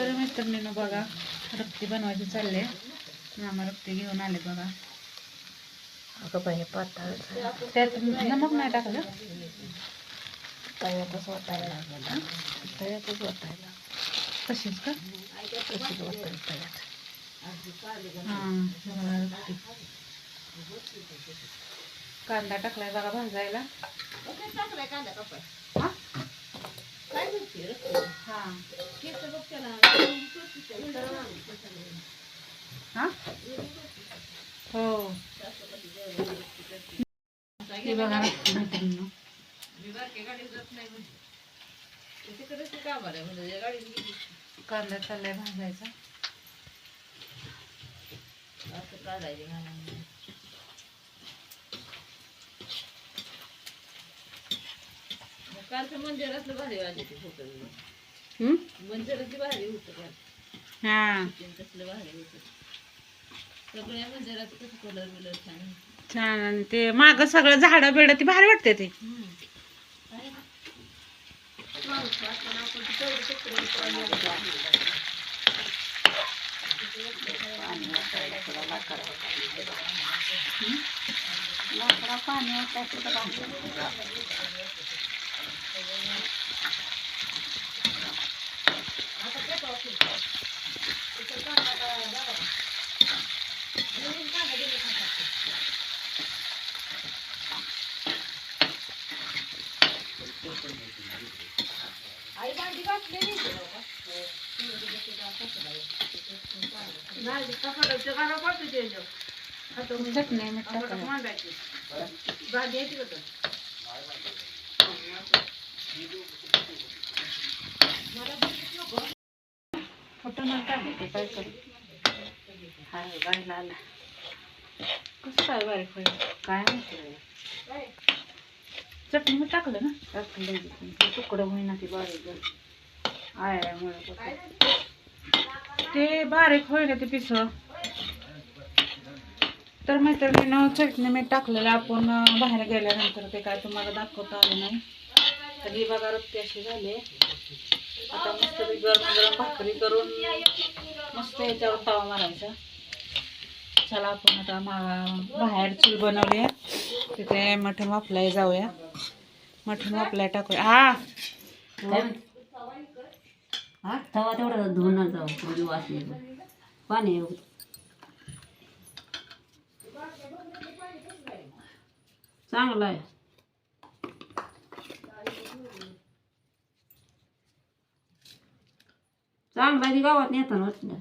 तर मैत्रिणीनं बघा रक्ती बनवायची चालले. मामा रक्ती घेऊन आले बघा. अगं बाई पातळ त्यात नमक नाही टाकलं. तव्यातच वाटायला लागला. तव्यातच वाटायला तशीच का? तशीच वाटायला तव्यात. हां रक्ती. कांदा टाकलाय बघा भाजायला. हां हां हो हे बघा रक्ती मैत्रिणीनं. कांदा चाललाय भाजायचा. मंदिरातलं भारी वाजते फोटो. मंदिरातली भारी होतं. हां कसलं भारी होतं. सगळ्या मंदिरात कसं कलर बिलर छान छान. आणि ते माग सगळं झाडं बिडं ती भारी वाटते ते. चटणी मीठ टाकायचं. फोटो नाही टाकायचं काय करू. हाय गायला आला. कसं काय बारीक होईल काय माहिती. चटणी मीठ टाकलं ना. टाकलं तुकडं होईना ती बारीक आळ्यामुळे ते बारीक होईल ते पिस. तर मैत्रिणीनं चटणी मीठ टाकलेलं आपण बाहेर गेल्यानंतर ते काय तुम्हाला दाखवता आलं नाही. तर ही बघा रक्ती अशी झाली. आता मस्त गरम गरम भाकरी करून मस्त याच्यावर तवा मारायचा. चला आपण आता बाहेर चूल बनवली. तिथे मटण वाफलाय जाऊया. मटण वाफलाय टाकूया. हा तवा तेवढा धुवून जाऊ थोडी वाचली पाणी चांगलं आहे. चांगला आहे गावात नेताना वाटलं.